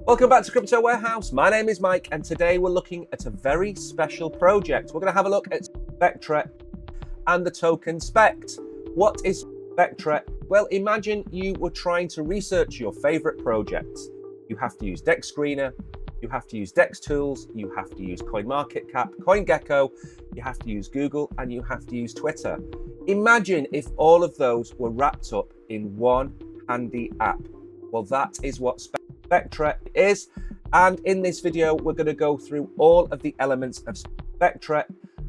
Welcome back to Crypto Warehouse. My name is Mike, and today we're looking at a very special project. We're going to have a look at Spectre and the token SPECT. What is Spectre? Well, imagine you were trying to research your favorite projects. You have to use DexScreener, you have to use Dextools, you have to use CoinMarketCap, CoinGecko, you have to use Google, and you have to use Twitter. Imagine if all of those were wrapped up in one handy app. Well, that is what Spectre is, and in this video we're going to go through all of the elements of Spectre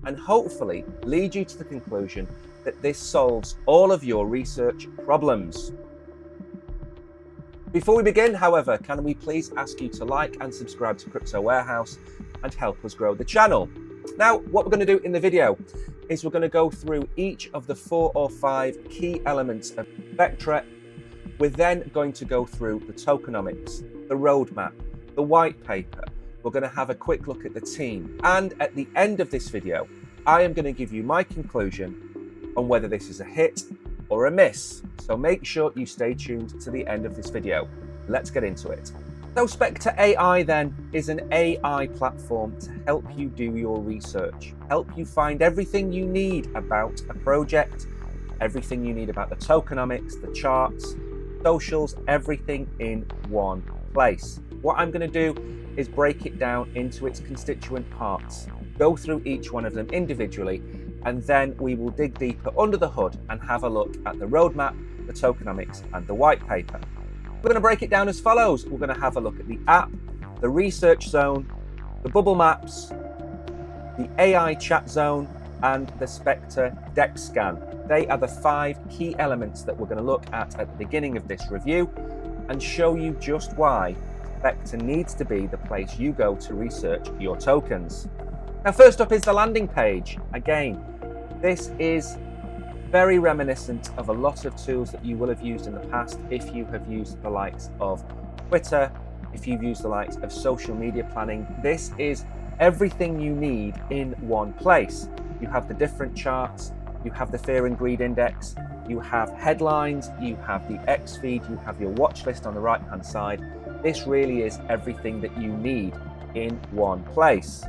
and hopefully lead you to the conclusion that this solves all of your research problems. Before we begin, however, can we please ask you to like and subscribe to Crypto Warehouse and help us grow the channel. Now, what we're going to do in the video is we're going to go through each of the 4 or 5 key elements of Spectre. We're then going to go through the tokenomics, the roadmap, the white paper. We're going to have a quick look at the team. And at the end of this video, I am going to give you my conclusion on whether this is a hit or a miss. So make sure you stay tuned to the end of this video. Let's get into it. So Spectre AI then is an AI platform to help you do your research, help you find everything you need about a project, everything you need about the tokenomics, the charts, socials, everything in one place. What I'm going to do is break it down into its constituent parts, go through each one of them individually, and then we will dig deeper under the hood and have a look at the roadmap, the tokenomics, and the white paper. We're going to break it down as follows. We're going to have a look at the app, the research zone, the bubble maps, the AI chat zone, and the Spectre Dex scan. They are the 5 key elements that we're going to look at the beginning of this review and show you just why Spectre needs to be the place you go to research your tokens. Now, first up is the landing page. Again, this is very reminiscent of a lot of tools that you will have used in the past if you have used the likes of Twitter, if you've used the likes of social media planning. This is everything you need in one place. You have the different charts, you have the fear and greed index, you have headlines, you have the X feed, you have your watch list on the right hand side. This really is everything that you need in one place.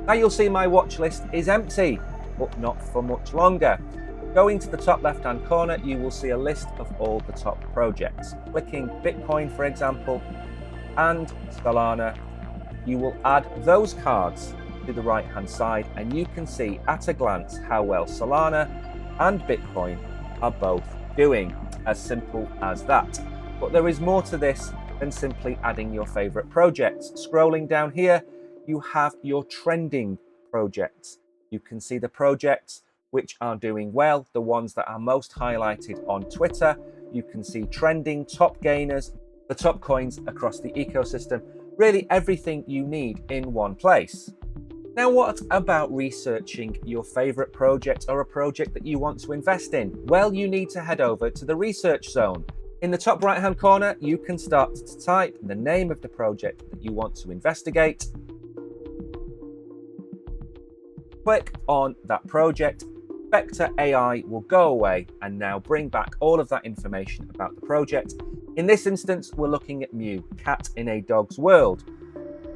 Now you'll see my watch list is empty, but not for much longer. Going to the top left hand corner, you will see a list of all the top projects. Clicking Bitcoin, for example, and Solana, you will add those cards to the right hand side, and you can see at a glance how well Solana and Bitcoin are both doing. As simple as that. But there is more to this than simply adding your favorite projects. Scrolling down here, you have your trending projects. You can see the projects which are doing well, the ones that are most highlighted on Twitter. You can see trending top gainers, the top coins across the ecosystem, really everything you need in one place. Now, what about researching your favorite project or a project that you want to invest in? Well, you need to head over to the research zone. In the top right hand corner, you can start to type the name of the project that you want to investigate. Click on that project. Spectre AI will go away and now bring back all of that information about the project. In this instance, we're looking at Mew, cat in a dog's world.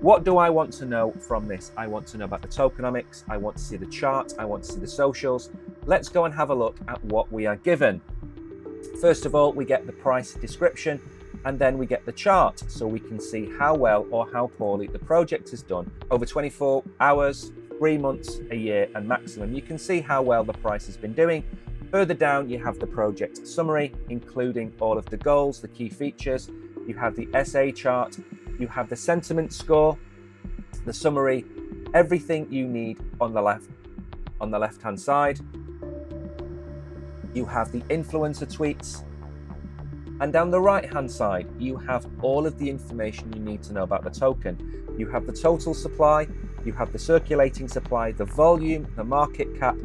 What do I want to know from this? I want to know about the tokenomics, I want to see the chart, I want to see the socials. Let's go and have a look at what we are given. First of all, we get the price description, and then we get the chart, so we can see how well or how poorly the project has done over 24 hours, 3 months, a year, and maximum. You can see how well the price has been doing. Further down, you have the project summary, including all of the goals, the key features. You have the SA chart, you have the sentiment score, the summary, everything you need on the left-hand side. You have the influencer tweets, and down the right-hand side, you have all of the information you need to know about the token. You have the total supply, you have the circulating supply, the volume, the market cap.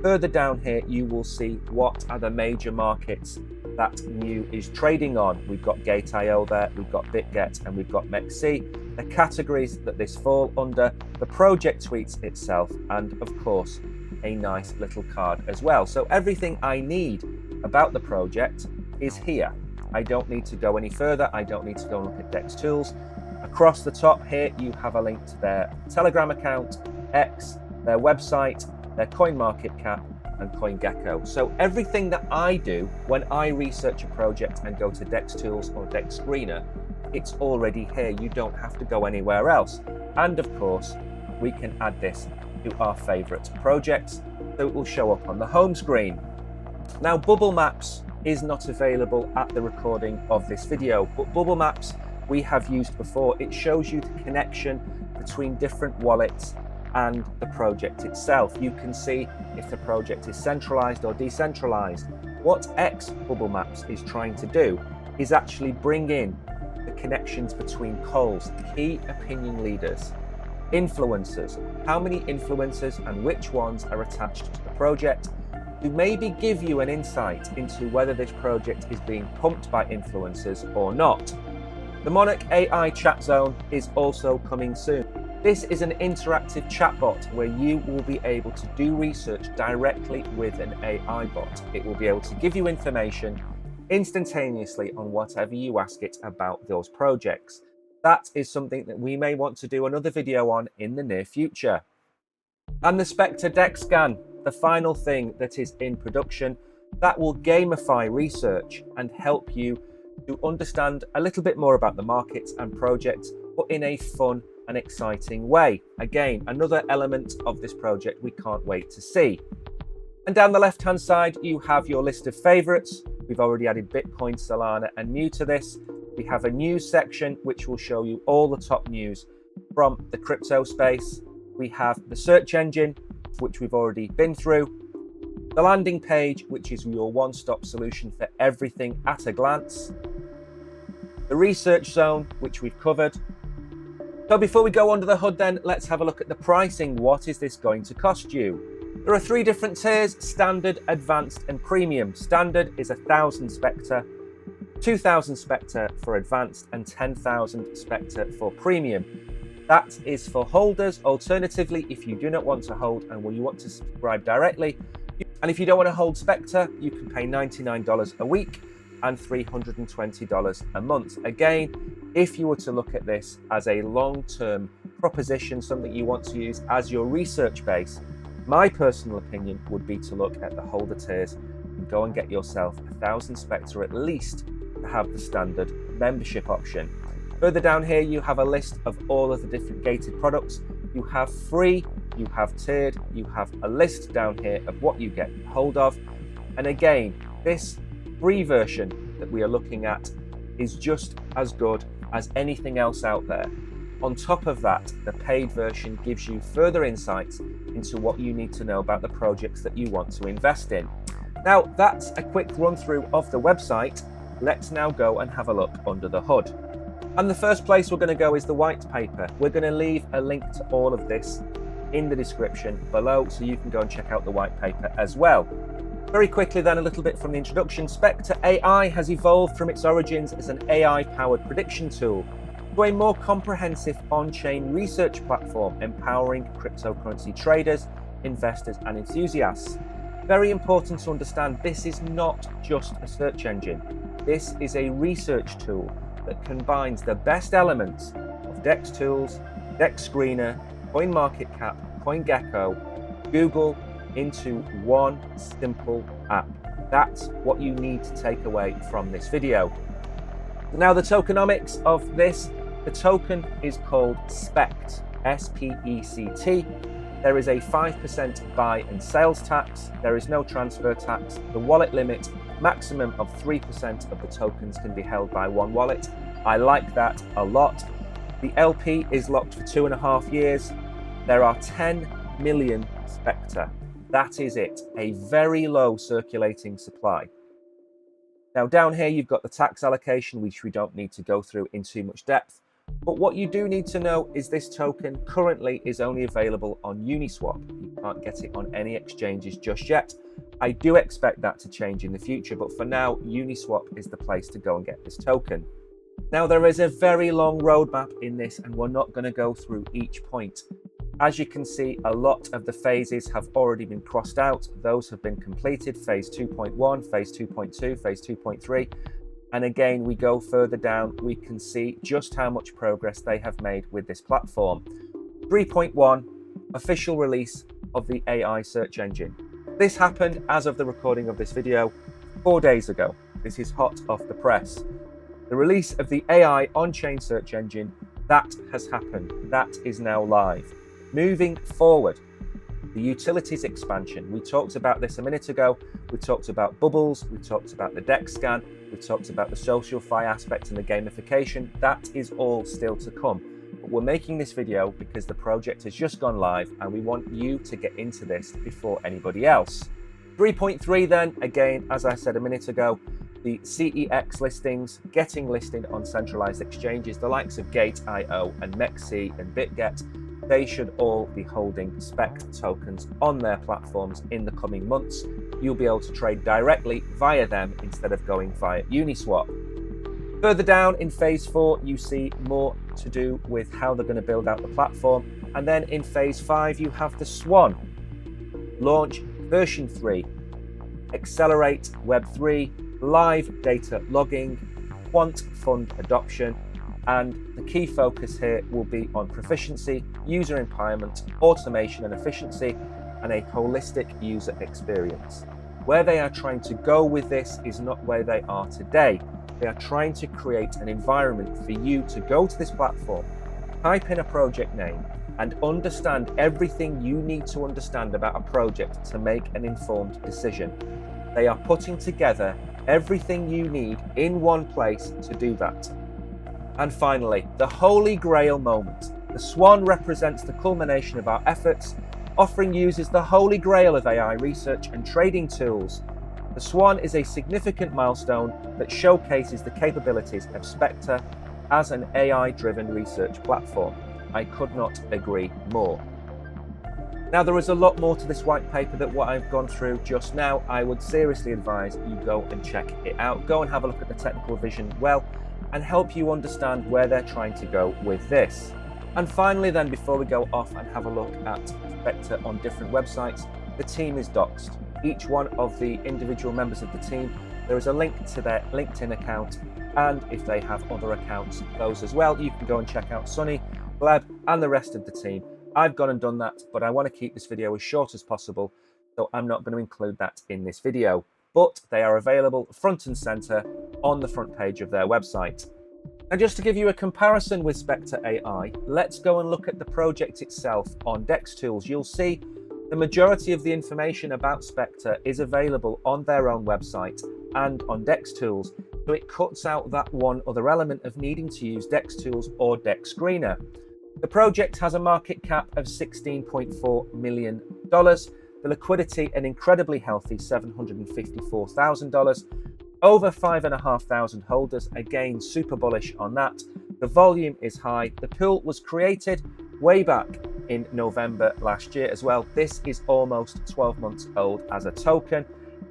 Further down here, you will see what are the major markets that Mew is trading on. We've got Gate.io there, we've got BitGet, and we've got MEXC. The categories that this fall under, the project tweets itself, and of course, a nice little card as well. So everything I need about the project is here. I don't need to go any further. I don't need to go and look at Dextools. Across the top here, you have a link to their Telegram account, X, their website, their CoinMarketCap, and CoinGecko. So everything that I do when I research a project and go to Dextools or Dexscreener, it's already here. You don't have to go anywhere else. And of course, we can add this to our favorite projects, so it will show up on the home screen. Now, Bubble Maps is not available at the recording of this video, but Bubble Maps we have used before. It shows you the connection between different wallets and the project itself. You can see if the project is centralized or decentralized. What X Bubble Maps is trying to do is actually bring in the connections between calls, key opinion leaders, influencers, how many influencers and which ones are attached to the project, to maybe give you an insight into whether this project is being pumped by influencers or not. The Monarch AI chat zone is also coming soon. This is an interactive chatbot where you will be able to do research directly with an AI bot. It will be able to give you information instantaneously on whatever you ask it about those projects. That is something that we may want to do another video on in the near future. And the Spectre Dex Scan, the final thing that is in production, that will gamify research and help you to understand a little bit more about the markets and projects, but in a fun and exciting way. Again, another element of this project we can't wait to see. And down the left hand side, you have your list of favorites. We've already added Bitcoin, Solana, and new to this. We have a news section which will show you all the top news from the crypto space. We have the search engine, which we've already been through. The landing page, which is your one-stop solution for everything at a glance. The research zone, which we've covered. So before we go under the hood then, let's have a look at the pricing. What is this going to cost you? There are 3 different tiers: standard, advanced, and premium. Standard is 1,000 Spectre, 2,000 Spectre for advanced, and 10,000 Spectre for premium. That is for holders. Alternatively, if you do not want to hold and you want to subscribe directly, and if you don't want to hold Spectre, you can pay $99 a week and $320 a month. Again, if you were to look at this as a long-term proposition, something you want to use as your research base, my personal opinion would be to look at the holder tiers and go and get yourself 1,000 Spectre at least to have the standard membership option. Further down here, you have a list of all of the different gated products. You have free, you have tiered, you have a list down here of what you get hold of. And again, this free version that we are looking at is just as good as anything else out there. On top of that, the paid version gives you further insights into what you need to know about the projects that you want to invest in. Now, that's a quick run through of the website. Let's now go and have a look under the hood. And the first place we're going to go is the white paper. We're going to leave a link to all of this in the description below, so you can go and check out the white paper as well. Very quickly then, a little bit from the introduction. Spectre AI has evolved from its origins as an AI-powered prediction tool to a more comprehensive on-chain research platform empowering cryptocurrency traders, investors, and enthusiasts. Very important to understand, this is not just a search engine. This is a research tool that combines the best elements of Dextools, Dexscreener, CoinMarketCap, CoinGecko, Google into one simple app. That's what you need to take away from this video. Now, the tokenomics of this, the token is called SPECT, S-P-E-C-T. There is a 5% buy and sales tax. There is no transfer tax. The wallet limit, maximum of 3% of the tokens can be held by one wallet. I like that a lot. The LP is locked for 2.5 years. There are 10 million Spectre. That is it, a very low circulating supply. Now down here, you've got the tax allocation, which we don't need to go through in too much depth. But what you do need to know is this token currently is only available on Uniswap. You can't get it on any exchanges just yet. I do expect that to change in the future, but for now, Uniswap is the place to go and get this token. Now, there is a very long roadmap in this, and we're not going to go through each point. As you can see, a lot of the phases have already been crossed out. Those have been completed. Phase 2.1, phase 2.2, phase 2.3. And again, we go further down, we can see just how much progress they have made with this platform. 3.1 official release of the AI search engine. This happened as of the recording of this video 4 days ago. This is hot off the press. The release of the AI on-chain search engine, that has happened. That is now live. Moving forward, the utilities expansion. We talked about this a minute ago. We talked about bubbles. We talked about the Dex scan. We talked about the social fi aspect and the gamification. That is all still to come. But we're making this video because the project has just gone live and we want you to get into this before anybody else. 3.3 then, again, as I said a minute ago, the CEX listings, getting listed on centralized exchanges, the likes of Gate.io and MEXC and BitGet. They should all be holding SPECT tokens on their platforms in the coming months. You'll be able to trade directly via them instead of going via Uniswap. Further down in phase 4, you see more to do with how they're going to build out the platform. And then in phase 5, you have the Swan. Launch version 3, accelerate Web3, live data logging, quant fund adoption, and the key focus here will be on proficiency, user empowerment, automation and efficiency, and a holistic user experience. Where they are trying to go with this is not where they are today. They are trying to create an environment for you to go to this platform, type in a project name, and understand everything you need to understand about a project to make an informed decision. They are putting together everything you need in one place to do that. And finally, the holy grail moment. The Swan represents the culmination of our efforts, offering users the holy grail of AI research and trading tools. The Swan is a significant milestone that showcases the capabilities of Spectre as an AI-driven research platform. I could not agree more. Now, there is a lot more to this white paper than what I've gone through just now. I would seriously advise you go and check it out. Go and have a look at the technical vision well and help you understand where they're trying to go with this. And finally then, before we go off and have a look at Spectre on different websites, the team is doxed. Each one of the individual members of the team, there is a link to their LinkedIn account, and if they have other accounts, those as well. You can go and check out Sonny, Gleb, and the rest of the team. I've gone and done that, but I want to keep this video as short as possible, so I'm not going to include that in this video. But they are available front and center on the front page of their website. And just to give you a comparison with Spectre AI, let's go and look at the project itself on Dextools. You'll see the majority of the information about Spectre is available on their own website and on Dextools, so it cuts out that one other element of needing to use Dextools or Dex Screener. The project has a market cap of $16.4 million. The liquidity, an incredibly healthy $754,000. Over 5,500 holders, again, super bullish on that. The volume is high. The pool was created way back in November last year as well. This is almost 12 months old as a token.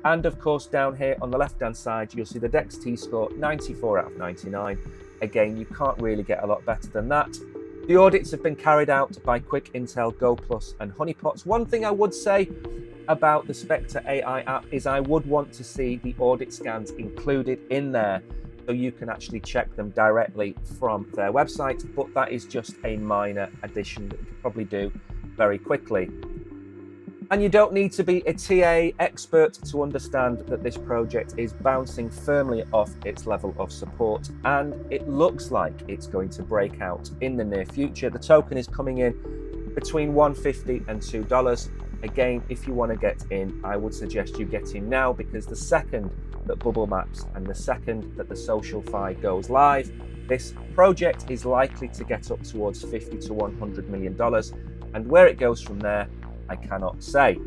And of course, down here on the left-hand side, you'll see the Dex T-score, 94 out of 99. Again, you can't really get a lot better than that. The audits have been carried out by Quick Intel, Go Plus, and Honeypots. One thing I would say about the Spectre AI app is I would want to see the audit scans included in there so you can actually check them directly from their website, but that is just a minor addition that you could probably do very quickly. And you don't need to be a TA expert to understand that this project is bouncing firmly off its level of support, and it looks like it's going to break out in the near future. The token is coming in between $1.50 and $2. Again, if you want to get in, I would suggest you get in now, because the second that Bubble Maps and the second that the Social Fi goes live, this project is likely to get up towards $50 to $100 million. And where it goes from there, I cannot say.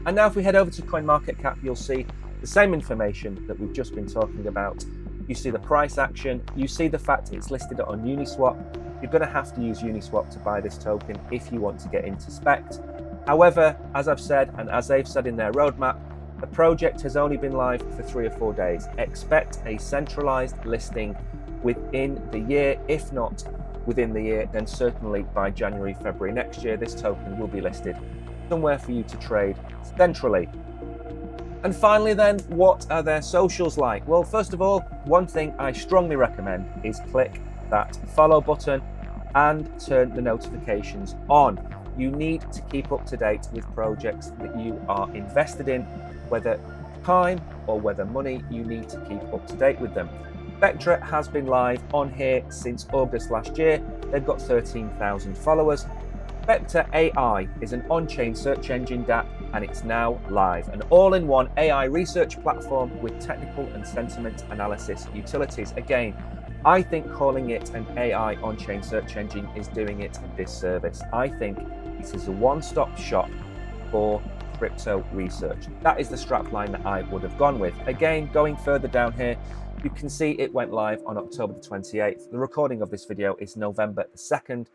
And now if we head over to CoinMarketCap, you'll see the same information that we've just been talking about. You see the price action, you see the fact it's listed on Uniswap. You're going to have to use Uniswap to buy this token if you want to get into SPECT. However, as I've said, and as they've said in their roadmap, the project has only been live for 3 or 4 days. Expect a centralized listing within the year. If not within the year, then certainly by January, February next year, this token will be listed somewhere for you to trade centrally. And finally then, what are their socials like? Well, first of all, one thing I strongly recommend is click that follow button and turn the notifications on. You need to keep up to date with projects that you are invested in, whether time or whether money, you need to keep up to date with them. Spectre has been live on here since August last year. They've got 13,000 followers. Spectra AI is an on-chain search engine DApp, and it's now live. An all-in-one AI research platform with technical and sentiment analysis utilities. Again, I think calling it an AI on-chain search engine is doing it a disservice. I think it is a one-stop shop for crypto research. That is the strapline that I would have gone with. Again, going further down here, you can see it went live on October the 28th. The recording of this video is November the 2nd,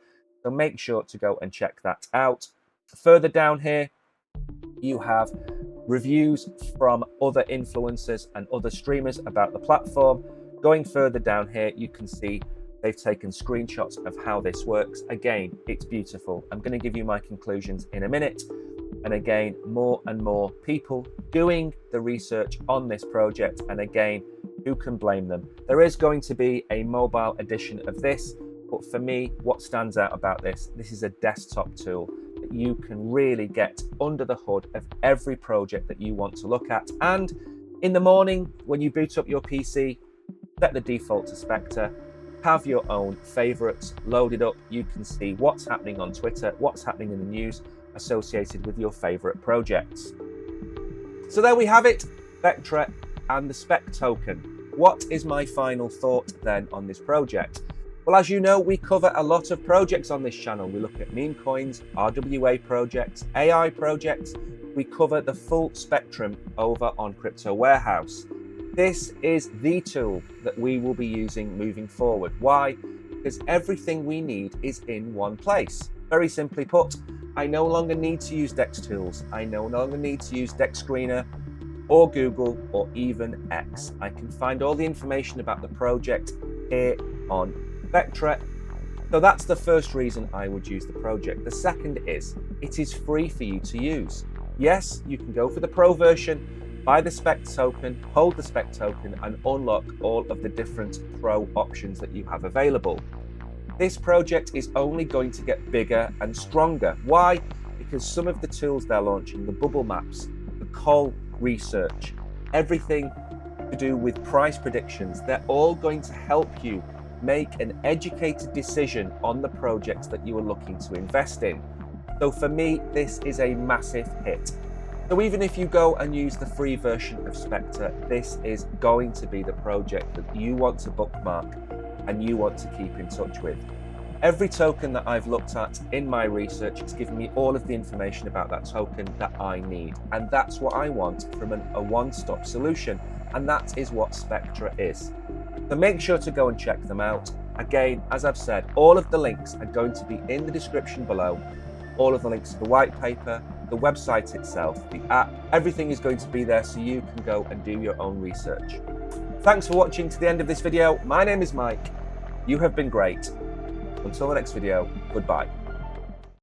so make sure to go and check that out. Further down here, you have reviews from other influencers and other streamers about the platform. Going further down here, you can see they've taken screenshots of how this works. Again, it's beautiful. I'm going to give you my conclusions in a minute. And again, more and more people doing the research on this project. And again, who can blame them? There is going to be a mobile edition of this. But for me, what stands out about this is a desktop tool that you can really get under the hood of every project that you want to look at. And in the morning, when you boot up your PC, set the default to Spectre, have your own favorites loaded up. You can see what's happening on Twitter, what's happening in the news associated with your favorite projects. So there we have it, Spectre and the SPECT token. What is my final thought then on this project? Well, as you know, we cover a lot of projects on this channel. We look at meme coins, RWA projects, AI projects. We cover the full spectrum over on Crypto Warehouse. This is the tool that we will be using moving forward. Why? Because everything we need is in one place. Very simply put, I no longer need to use Dextools. I no longer need to use DexScreener or Google or even X. I can find all the information about the project here on Spectre. So that's the first reason I would use the project. The second is, it is free for you to use. Yes, you can go for the pro version, buy the SPECT token, hold the SPECT token, and unlock all of the different pro options that you have available. This project is only going to get bigger and stronger. Why? Because some of the tools they're launching, the bubble maps, the call research, everything to do with price predictions, they're all going to help you make an educated decision on the projects that you are looking to invest in. So for me, this is a massive hit. So even if you go and use the free version of Spectre, this is going to be the project that you want to bookmark and you want to keep in touch with. Every token that I've looked at in my research has given me all of the information about that token that I need. And that's what I want from a one-stop solution. And that is what Spectre is. So make sure to go and check them out. Again, as I've said, all of the links are going to be in the description below. All of the links to the white paper, the website itself, the app, everything is going to be there so you can go and do your own research. Thanks for watching to the end of this video. My name is Mike. You have been great. Until the next video, goodbye.